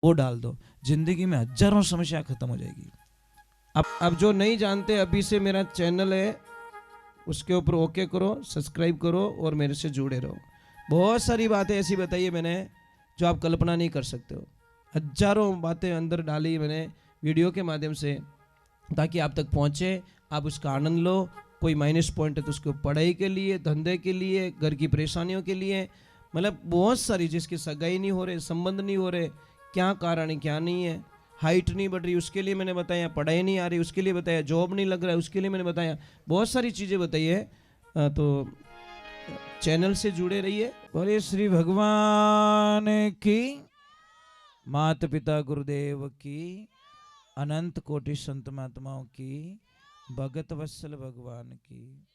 वो डाल दो, जिंदगी में हजारों समस्या खत्म हो जाएगी। अब जो नहीं जानते, अभी से मेरा चैनल है, उसके ऊपर ओके करो, सब्सक्राइब करो और मेरे से जुड़े रहो। बहुत सारी बातें ऐसी बताई है मैंने जो आप कल्पना नहीं कर सकते हो। हजारों बातें अंदर डाली मैंने वीडियो के माध्यम से, ताकि आप तक पहुंचे, आप उसका आनंद लो। कोई माइनस पॉइंट है तो उसको पढ़ाई के लिए, धंधे के लिए, घर की परेशानियों के लिए, मतलब बहुत सारी, जिसकी सगाई नहीं हो रहे, संबंध नहीं हो रहे, क्या कारण है क्या नहीं है, हाइट नहीं बढ़ रही उसके लिए मैंने बताया, पढ़ाई नहीं आ रही उसके लिए बताया, जॉब नहीं लग रहा है उसके लिए मैंने बताया, बहुत सारी चीज़ें बताई है। तो चैनल से जुड़े रहिए। बोले श्री भगवान की, माता पिता गुरुदेव की, अनंत कोटि संत महात्माओं की, भगत वत्सल भगवान की।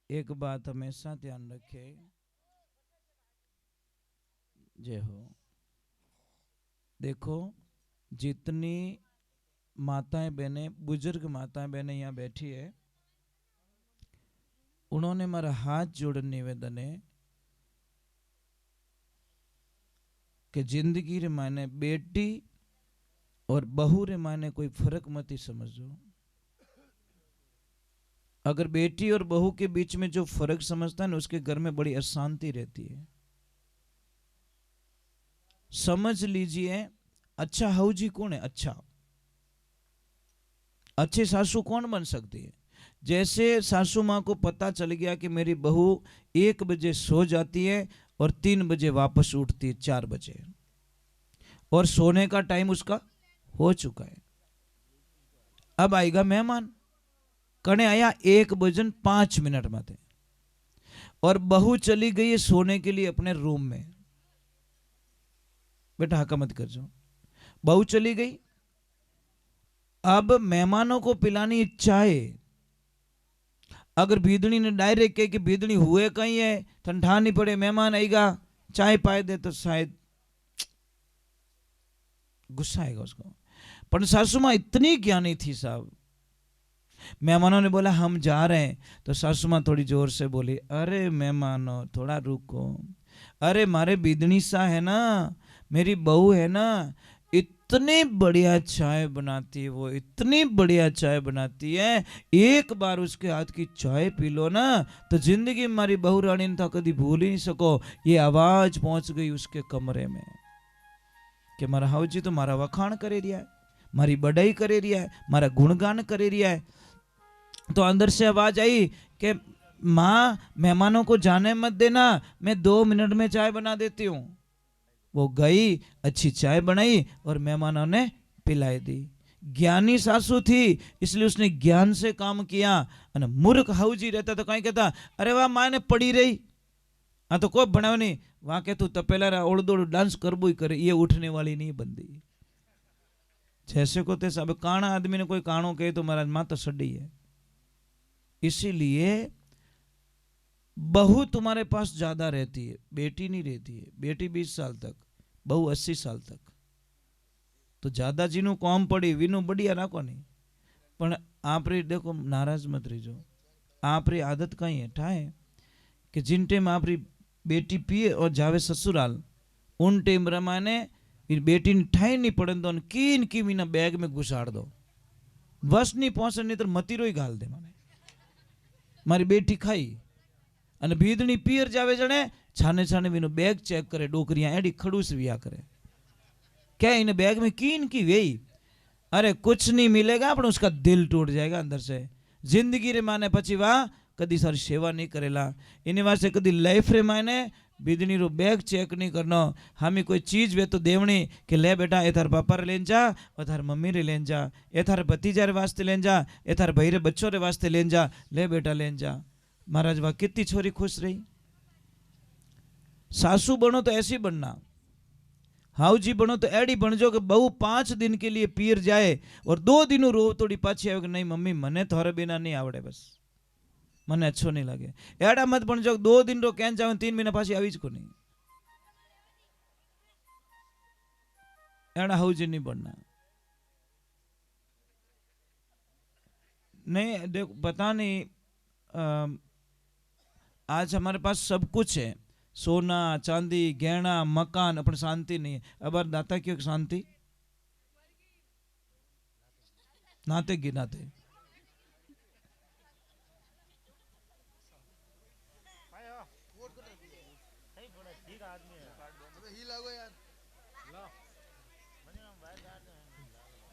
एक बात हमेशा ध्यान रखे, जय हो। देखो, जितनी माताएं बहनें, बुजुर्ग माताएं बहनें यहाँ बैठी है, उन्होंने मेरा हाथ जोड़ निवेदन है कि जिंदगी रे मायने बेटी और बहू रे मायने कोई फर्क मत ही समझो। अगर बेटी और बहू के बीच में जो फर्क समझता है ना, उसके घर में बड़ी अशांति रहती है। समझ लीजिए, अच्छा हाउजी कौन है? अच्छे सासू कौन बन सकती है? जैसे सासू माँ को पता चल गया कि मेरी बहू 1 बजे सो जाती है और 3 बजे वापस उठती है 4 बजे, और सोने का टाइम उसका हो चुका है। अब आएगा मेहमान, कने आया 1:05 में थे, और बहू चली गई है सोने के लिए अपने रूम में। बेटा हका मत कर जाओ, बहू चली गई। अब मेहमानों को पिलानी चाय, अगर भीदड़ी ने डायरेक्ट कहे कि भीदड़ी हुए कहीं है, ठंडा नहीं पड़े, मेहमान आएगा, चाय पाए दे, तो शायद गुस्सा आएगा उसको। पर सासू माँ इतनी ज्ञानी थी साहब, मेहमानों ने बोला हम जा रहे हैं, तो सासू माँ थोड़ी जोर से बोली, अरे मेहमानों थोड़ा रुको, अरे मारे बिदनी सा है ना, मेरी बहू है ना, इतनी बढ़िया चाय बनाती है वो, इतनी बढ़िया चाय बनाती है, एक बार उसके हाथ की चाय पी लो ना तो जिंदगी में मारी बहू रानी ने था कभी भूल ही नहीं सको। ये आवाज पहुंच गई उसके कमरे में कि मारा हाउजी तो मारा वखाण करे रिया है, मारी बड़ाई करे रिया है, मारा गुणगान करे रिया है। तो अंदर से आवाज आई कि माँ मेहमानों को जाने मत देना, मैं 2 मिनट में चाय बना देती हूँ। वो गई, अच्छी चाय बनाई और मेहमानों ने पिलाई दी। ज्ञानी सासू थी, इसलिए उसने ज्ञान से काम किया। और मूर्ख हाउजी रहता तो कहीं कहता, अरे वाह माँ ने पड़ी रही, हाँ तो कोई बनाव नहीं, वहां के तू तपेला ओड़ डांस करबो ही करे, ये उठने वाली नहीं बंदी। जैसे को तैसे, अब काना आदमी ने कोई काणो कहे तो महाराज माँ तो सड़ी है। इसीलिए बहू तुम्हारे पास ज्यादा रहती है, बेटी नहीं रहती है। बेटी 20 साल तक, बहू 80 साल तक। तो ज्यादा जीनू कॉम पड़ी वीनू बढ़िया राखो नहीं, पण आप रे देखो नाराज मत रहीजो। आप री आदत कहीं है ठाए कि जिन टाइम आप री बेटी पिए और जावे ससुराल, उन टाइम रमाने बेटी ने ठाई नहीं पड़े तो कीन की मीना बैग में घुसाड़ दो, बस नहीं पहुंचे, नहीं तो मतीरो ही गाल दे माने। मारी बेटी खाई અને ભીદણી પિયર જાવે જણે છાને છાને વીનો બેગ ચેક કરે, ડોકરિયા એડી ખડूस विया करे, क्या इन बैग में कीन की वेई, अरे कुछ नहीं मिलेगा पर उसका दिल टूट जाएगा अंदर से। जिंदगी रे माने पची वाह कदी सारी सेवा नहीं करेला, इन्हीं वास्ते कदी लाइफ रे माने बीदनी रो बैग चेक नहीं करनो। हमें कोई चीज वे तो देवनी कि ले बेटा ए थार पापा रे लेन जा, और थार मम्मी रे लेन जा, ए थार भतीजा रे वास्ते लेन जा, ए थार भाई रे बच्चों रे वास्ते लेन जा, ले बेटा लेन जा। महाराज वाह कितनी छोरी खुश रही। सासू बनो तो ऐसी बनना, हाउजी बनो तो एडी बन जो कि बहू 5 दिन के लिए पीर जाए और 2 दिन रो तोड़ी पाछी आवे कि नहीं मम्मी मने थारे बिना नहीं आवड़े, बस मने अच्छो नहीं लगे। एड़ा मत बन जो 2 दिन रो कैन जावे 3 महीना पाछी आवीज को नहीं, एड़ा हाउजी नहीं बनना। नहीं देखो पता नहीं, आज हमारे पास सब कुछ है, सोना चांदी गहना मकान अपन शांति नहीं है। अब यार दाता क्यों शांति नाते गिनाते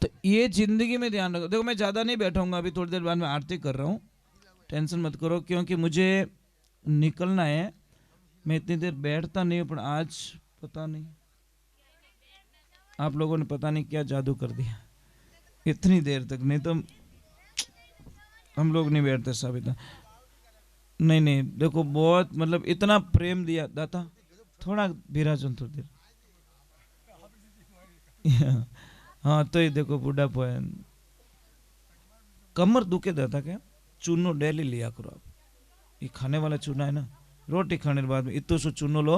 तो ये जिंदगी में ध्यान रखो। देखो मैं ज्यादा नहीं बैठाऊंगा, अभी थोड़ी देर बाद में आरती कर रहा हूँ, टेंशन मत करो, क्योंकि मुझे निकलना है। मैं इतनी देर बैठता नहीं हूँ, पर आज पता नहीं आप लोगों ने पता नहीं क्या जादू कर दिया, इतनी देर तक। नहीं तो हम लोग नहीं बैठते सब इतना। नहीं नहीं देखो बहुत मतलब इतना प्रेम दिया दाता। थोड़ा विराजन थोड़ी देर हाँ तो ये देखो बुढ़ापा है, कमर दुखे दाता क्या, चूनो डेली लिया करो आप। ये खाने वाला चूना है ना, रोटी खाने के बाद में इतना सो चूनो लो,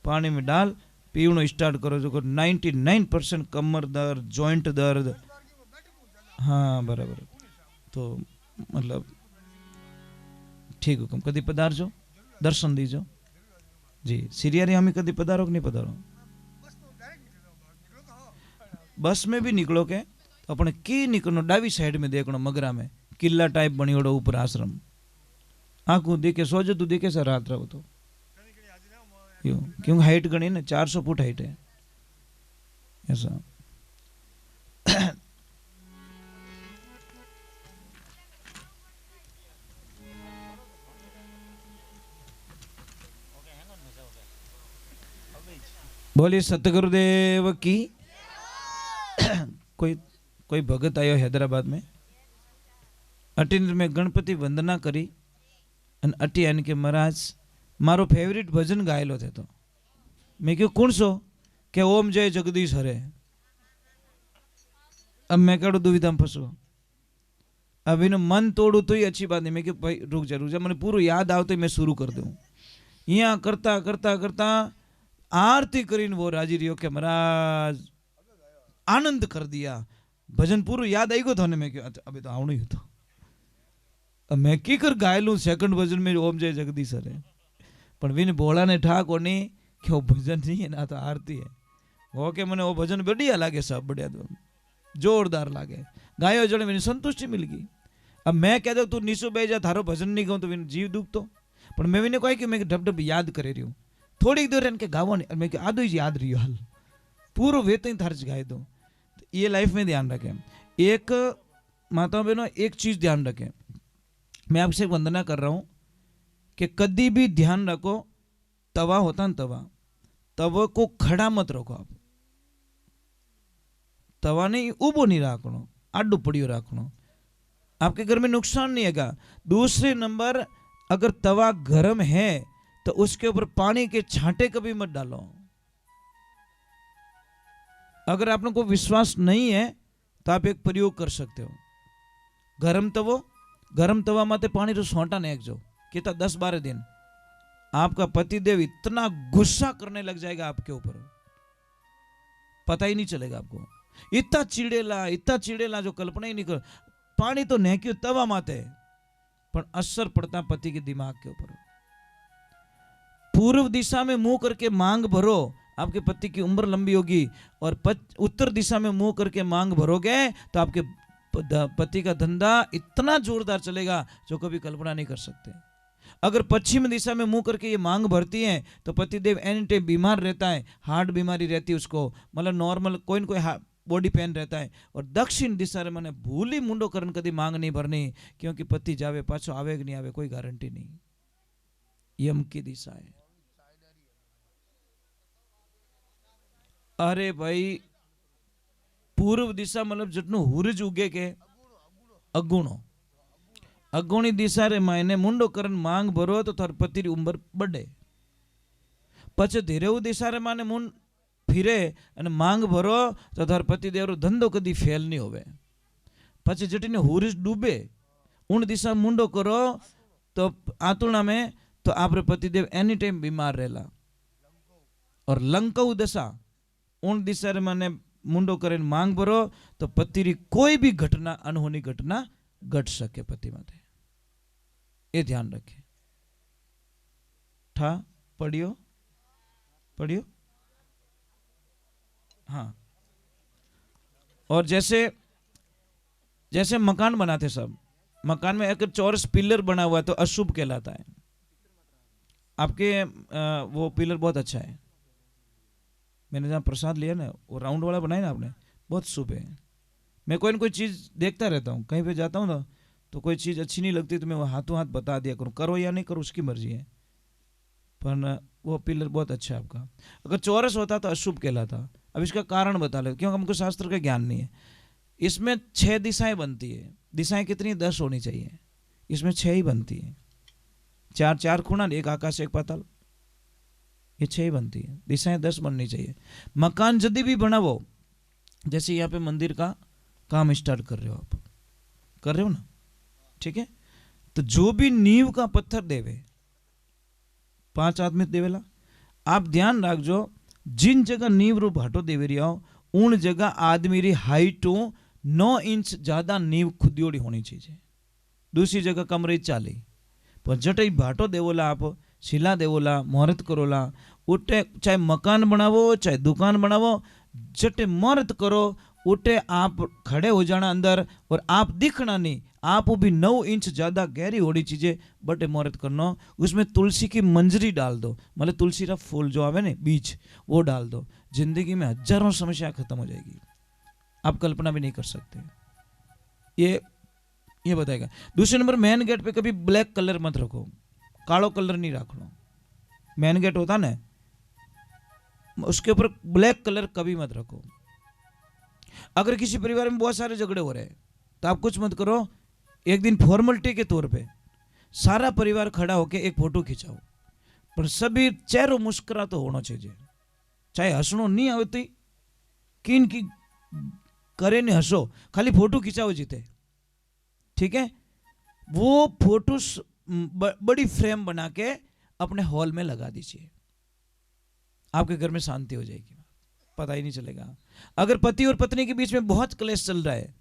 पानी में डाल पीवनो स्टार्ट करो। जो 99% कमर दर्द जॉइंट दर्द, हाँ बराबर। तो मतलब ठीक हुकम कदी पधारजो, दर्शन दीजो जी। सीरिया हमें कदी पधारो कि नहीं पधारो? बस में भी निकलो के तो अपने की निकलो डावी साइड में देखनो, मगरा में किला टाइप बनी ओडो ऊपर आश्रम, आंखों देखे सोजो तू देखे सर रात रहो तो क्यों, क्योंकि हाइट गणी ना 400 फुट हाइट है ऐसा। बोलिए सतगुरुदेव की। कोई कोई भगत आयो हैदराबाद में, अटीन में गणपति वंदना करी अन अटी आने के महाराज मारो फेवरेट भजन गायलो थे। तो मैं क्यों कौन सो के ओम जय जगदीश हरे। अब मैं कड़ू दुविधा में फंसो, अब इन मन तोड़ू तो ही अच्छी बात नहीं। मैं क्यों भाई रुक जा मैंने पूरा याद आओ तो मैं शुरू कर दूं। यहाँ करता करता करता आरती करीन वो राजी रियो के महाराज आनंद कर दिया, भजन पूरा याद आई गो था। मैं क्यों अभी तो आवणु ही तो अब मैं की कर गायलू सेकंड भजन में ओम जय जगदीश हरे, पर विन भोला ने ठा कोनी कि वो भजन नहीं है ना तो आरती है। वो के मने वो भजन बढ़िया लागे, सब बढ़िया जोरदार लागे, गायो जड़े मैंने संतुष्टि मिल गई। अब मैं कह दो तू नीसो बह जा थारो भजन नहीं गाऊं तो विन जीव दुख तो, पर मैं विने कहा कि मैं ढब ढब याद करे रही हूँ थोड़ी देर इनके गावा नहीं, मैं आधो ही याद रही हाल पूरो वेतन थारच गाय दो। ये लाइफ में ध्यान रखें। एक माता बहनों एक चीज ध्यान रखें, मैं आपसे वंदना कर रहा हूं कि कभी भी ध्यान रखो, तवा होता ना तवा को खड़ा मत रखो आप, तवा नहीं उबो नहीं रखनो, आडू पड़ियो रखनो, आपके घर में नुकसान नहीं है। दूसरे नंबर अगर तवा गर्म है तो उसके ऊपर पानी के छांटे कभी मत डालो। अगर आप लोगों को विश्वास नहीं है तो आप एक प्रयोग कर सकते हो, गरम तवा माते पानी रो सोंटा ने एक जो कितना 10-12 दिन आपका पतिदेव इतना गुस्सा करने लग जाएगा आपके ऊपर, पता ही नहीं चलेगा आपको। इतना चिड़ेला जो कल्पना ही नहीं कर। पानी तो नेक्यो तवा माते पर असर पड़ता पति के दिमाग के ऊपर। पूर्व दिशा में मुंह करके मांग भरो, आपके पति की उम्र लंबी होगी, और उत्तर दिशा में मुंह करके मांग भरोगे तो आपके पति का धंधा इतना जोरदार चलेगा जो कभी कल्पना नहीं कर सकते। अगर पश्चिम दिशा में मुंह करके ये मांग भरती है तो पतिदेव एनी टाइम बीमार रहता है, हार्ट बीमारी रहती है उसको, मतलब नॉर्मल कोई न कोई बॉडी पेन रहता है। और दक्षिण दिशा में मैंने भूली मुंडो करन कभी मांग नहीं भरनी, क्योंकि पति जावे पाछो आवे कि नहीं आवे कोई गारंटी नहीं। यम की दिशा है। अरे भाई पूर्व दिशा मतलब जितनो हुरज उगे के अगुणी दिशा रे मायने मुंडो करन मांग भरो तो थार पति री उम्र बढ़े। पछे धीरे दिशा रे माने मुंड फिरे अने मांग भरो तो थार पति देव रो धंधो कदी फेल नहीं होवे। पछे जटीने हुरज डूबे उन दिशा मुंडो करो तो आतुणा में तो आपरे पतिदेव एनी टाइम बीमार रहेला। और लंकाऊ दशा उन दिशा रे माने मुंडो करीने मांग भरो तो पति री कोई भी घटना अनहोनी घटना घट सके पति माटे, ये ध्यान रखे। ठा पढ़ियो पढ़ियो। हाँ, और जैसे जैसे मकान बनाते सब, मकान में अगर चौरस पिलर बना हुआ है तो अशुभ कहलाता है। आपके वो पिलर बहुत अच्छा है, मैंने जहाँ प्रसाद लिया ना वो राउंड वाला बनाया ना आपने, बहुत शुभ है। मैं कोई ना कोई चीज़ देखता रहता हूँ, कहीं पे जाता हूँ ना तो कोई चीज़ अच्छी नहीं लगती तो मैं वो हाथों हाथ बता दिया करूँ, करो या नहीं करो उसकी मर्जी है, पर वो पिलर बहुत अच्छा है आपका। अगर चौरस होता तो अशुभ कहलाता। अब इसका कारण बता लो, क्योंकि हमको शास्त्र का ज्ञान नहीं है। इसमें 6 दिशाएं बनती है, दिशाएं कितनी 10 होनी चाहिए, इसमें 6 ही बनती है। 4 खूणा, एक आकाश एक पाताल, ये 6 ही बनती है, दिशाएं 10 बननी चाहिए। मकान यदि भी बनाओ, जैसे यहाँ पे मंदिर का काम स्टार्ट कर रहे हो, आप कर रहे हो ना, ठीक है, तो जो भी नींव का पत्थर देवे 5 आदमी देवेला, आप ध्यान रखो जिन जगह नींव रू भाटो देवे रही हो उन जगह आदमी री हाइट 9 इंच ज्यादा नींव खुदियोड़ी होनी चाहिए। दूसरी जगह कम रही 40, पर जटे भाटो देवोला, आप शिला देवोला, मुहूर्त करोला, उठे चाहे मकान बनावो चाहे दुकान बनावो, जटे मुहूर्त करो उठे आप खड़े हो जाना अंदर, और आप दिखना नहीं, आप भी 9 इंच ज्यादा गहरी होनी चीजें बटे मुहूर्त करना। उसमें तुलसी की मंजरी डाल दो, मतलब तुलसी का फूल जो आवे ना बीज, वो डाल दो, जिंदगी में हजारों समस्या खत्म हो जाएगी, आप कल्पना भी नहीं कर सकते। ये बताएगा। दूसरे नंबर, मेन गेट पे कभी ब्लैक कलर मत रखो, कालो कलर नहीं रखना। मेन गेट होता ना उसके ऊपर ब्लैक कलर कभी मत रखो। अगर किसी परिवार में बहुत सारे झगड़े हो रहे हैं तो आप कुछ मत करो, एक दिन फॉर्मेलिटी के तौर पे सारा परिवार खड़ा होके एक फोटो खिंचाओ, पर सभी चेहरों मुस्कुरा तो होना चाहिए, चाहे हंसनो नहीं आवती किन की करे नहीं हंसो, खाली फोटो खिंचाओ जीते, ठीक है। वो फोटो बड़ी फ्रेम बना के अपने हॉल में लगा दीजिए, आपके घर में शांति हो जाएगी, पता ही नहीं चलेगा। अगर पति और पत्नी के बीच में बहुत क्लेश चल रहा है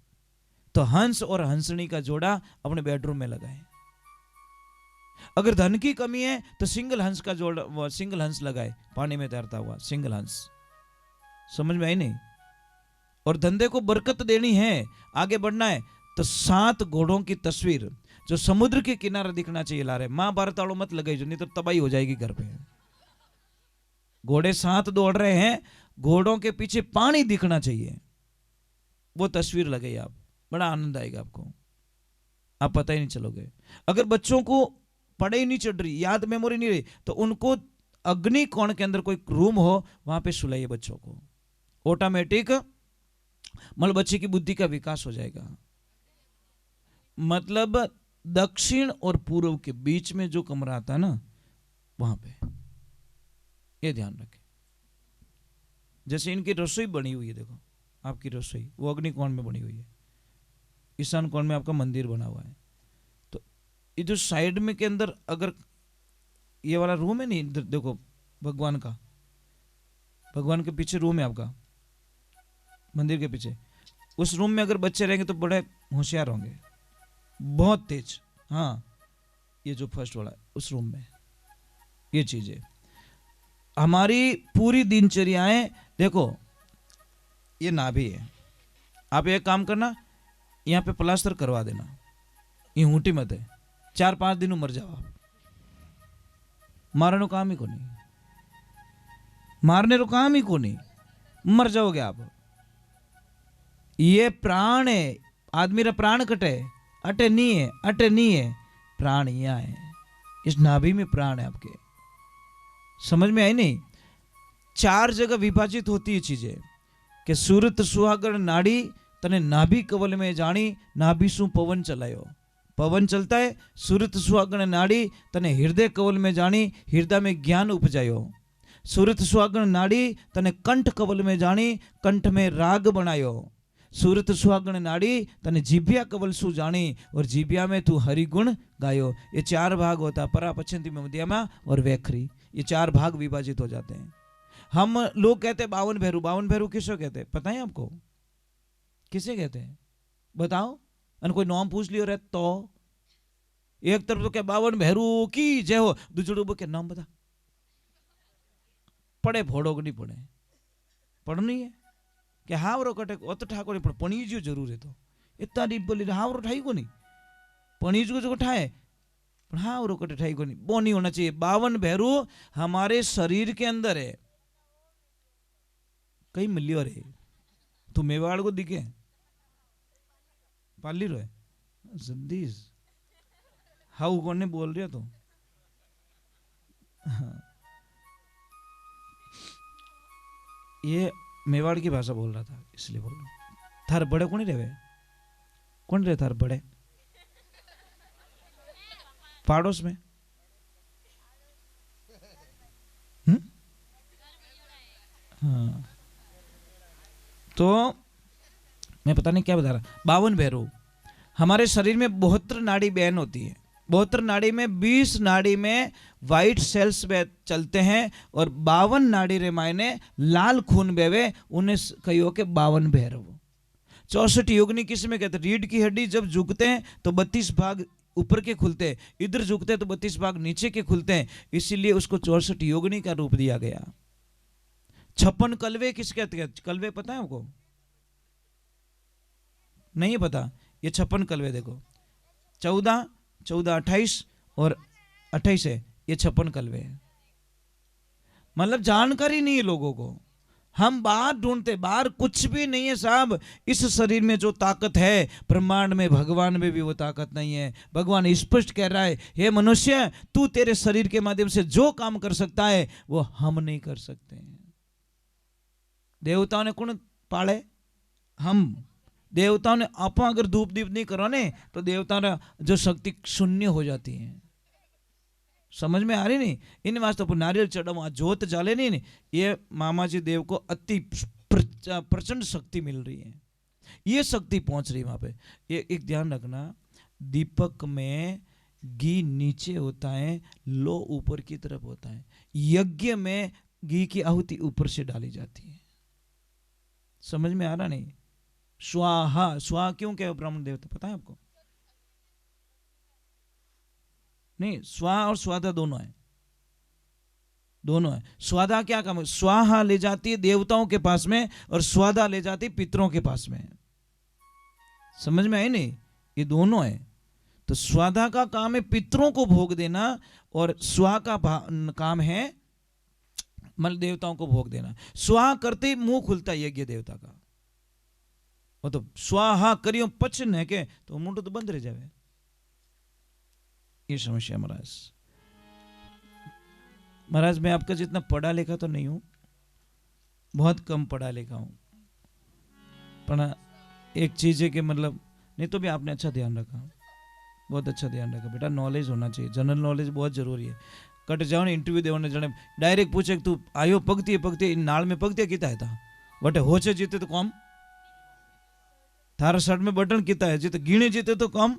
तो हंस और हंसनी का जोड़ा अपने बेडरूम में लगाएं। अगर धन की कमी है तो सिंगल हंस का जोड़ा, सिंगल हंस लगाए, पानी में तैरता हुआ सिंगल हंस। समझ में आई नहीं? और धंधे को बरकत देनी है, आगे बढ़ना है, तो 7 घोड़ों की तस्वीर जो समुद्र के किनारे दिखना चाहिए ला रहे। महाभारत वालों मत लगाई जो, नहीं तो तबाही हो जाएगी घर पे। घोड़े 7 दौड़ रहे हैं, घोड़ों के पीछे पानी दिखना चाहिए, वो तस्वीर लगाइए आप, बड़ा आनंद आएगा आपको, आप पता ही नहीं चलोगे। अगर बच्चों को पढ़ाई नहीं चढ़ रही, याद मेमोरी नहीं रही, तो उनको अग्नि कोण के अंदर कोई रूम हो वहां पे सुलाइए बच्चों को, ऑटोमेटिक मतलब बच्चे की बुद्धि का विकास हो जाएगा। मतलब दक्षिण और पूर्व के बीच में जो कमरा आता है ना, वहां पे ये ध्यान रखें। जैसे इनकी रसोई बनी हुई है, देखो आपकी रसोई वो अग्नि कोण में बनी हुई है, ईशान कोण में आपका मंदिर बना हुआ है, तो ये जो साइड में के अंदर अगर ये वाला रूम है नहीं, देखो भगवान का, भगवान के पीछे रूम है आपका मंदिर के पीछे, उस रूम में अगर बच्चे रहेंगे तो बड़े होशियार होंगे, बहुत तेज। हाँ, ये जो फर्स्ट वाला है उस रूम में, ये चीजें हमारी पूरी दिनचर्याएं। देखो ये नाभि है, आप एक काम करना, यहाँ पे प्लास्टर करवा देना, ये ऊँटी मत है, 4-5 दिन मर जाओ आप, मारने को काम ही को नहीं, मारने को काम ही को नहीं, मर जाओगे आप। ये प्राण है, आदमी रा प्राण कटे, अटे नहीं है, अटे नहीं है, प्राण यहाँ है, इस नाभि में प्राण है आपके। समझ में आई नहीं? 4 जगह विभाजित होती है चीजें कि सूरत सुहागण नाड़ी तने नाभि कवल में जानी, नाभि सु पवन चलायो, पवन चलता है, सूरत सुहागण नाड़ी तने हृदय कवल में जानी, हृदय में ज्ञान उपजायो, सूरत सुहागण नाड़ी तने कंठ कवल में जानी, कंठ में राग बनायो, सूरत सुहागण नाड़ी तने जीभिया कवल सु जानी, और जीभिया में तू हरिगुण गायो। ये 4 भाग होता, परा पश्चिम मध्यमा और वैखरी, ये 4 भाग विभाजित हो जाते हैं। हम लोग कहते हैं 52 भैरू, 52 भैरू किसको कहते हैं पता है आपको? किसे कहते हैं बताओ? अन कोई नाम पूछ लियो रे तो एक तरफ तो क्या 52 भैरू की जय हो, दूसरे के नाम बता, पड़े फोड़ो कि नहीं पड़े पढ़नी है कि हावरो कटे अत ठाको नहीं पणीजो जरूर है तो इतना डीप बोली हावरो ठाई को नहीं पणीजो जो ठाए पर हावरो कटे ठाई को नहीं वो नहीं होना चाहिए 52 भैरू हमारे शरीर के अंदर है कई मिलियो रे तू मेवाड़ को दिखे पाली रो है जद्दीज हाउ कौन बोल रहे तो ये मेवाड़ की भाषा बोल रहा था इसलिए बोल रहा थार बड़े कौन रहे कौन रहे थार बड़े पाड़ोस में हाँ तो मैं पता नहीं क्या बता रहा 52 भैरू हमारे शरीर में 72 नाड़ी बहन होती है 72 नाड़ी में 20 नाड़ी में वाइट सेल्स चलते हैं और 52 नाड़ी रे मायने लाल खून बेवे उन्हें कहियो के 52 भैरव 64 योगिनी किस में कहते रीढ़ की हड्डी जब झुकते हैं तो 32 भाग ऊपर के खुलते हैं इधर झुकते हैं तो 32 भाग नीचे के खुलते हैं इसीलिए उसको 64 योगिनी का रूप दिया गया 56 कलवे किस कहते हैं कलवे पता है आपको नहीं पता ये 56 कलवे देखो 14 28 और 28 है ये 56 कलवे है मतलब जानकारी नहीं है लोगों को हम बाहर ढूंढते बाहर कुछ भी नहीं है साहब इस शरीर में जो ताकत है ब्रह्मांड में भगवान में भी वो ताकत नहीं है भगवान स्पष्ट कह रहा है हे मनुष्य तू तेरे शरीर के माध्यम से जो काम कर सकता है वो हम नहीं कर सकते देवताओं ने कौन पाले हम देवताओं ने आप अगर धूप दीप नहीं करो ने तो देवताओं जो शक्ति शून्य हो जाती है समझ में आ रही नहीं इन वास्ते पर नारियल चढ़ाओ जोत जाले नहीं ये मामाजी देव को अति प्रचंड शक्ति मिल रही है ये शक्ति पहुंच रही है वहां पे ये एक ध्यान रखना दीपक में घी नीचे होता है लो ऊपर की तरफ होता है यज्ञ में घी की आहुति ऊपर से डाली जाती है समझ में आ रहा नहीं स्वाहा स्वाहा क्यों कहे ब्राह्मण देवता पता है आपको नहीं स्वाहा और स्वादा दोनों है स्वादा क्या काम है स्वाहा ले जाती है देवताओं के पास में और स्वादा ले जाती है पितरों के पास में समझ में आई नहीं ये दोनों है तो स्वादा का काम है पितरों को भोग देना और स्वा का काम है मल देवताओं को भोग देना स्वाहा करते ही मुंह खुलता है यज्ञ देवता का वो तो स्वाहा करियो पचन है के तो मुंड तो बंद रह जाए ये समस्या महाराज मैं आपका जितना पढ़ा लिखा तो नहीं हूं बहुत कम पढ़ा लिखा हूं पर एक चीज है कि मतलब नहीं तो भी आपने अच्छा ध्यान रखा बहुत अच्छा ध्यान रखा बेटा नॉलेज होना चाहिए जनरल नॉलेज बहुत जरूरी है कट जाओ ने इंटरव्यू देने जने डायरेक्ट पूछे तू आयो पगती नाल में पगती किता है था बटे होचे जीते तो कम थारा शर्ट में बटन किता है जीते गिणे जीते तो कम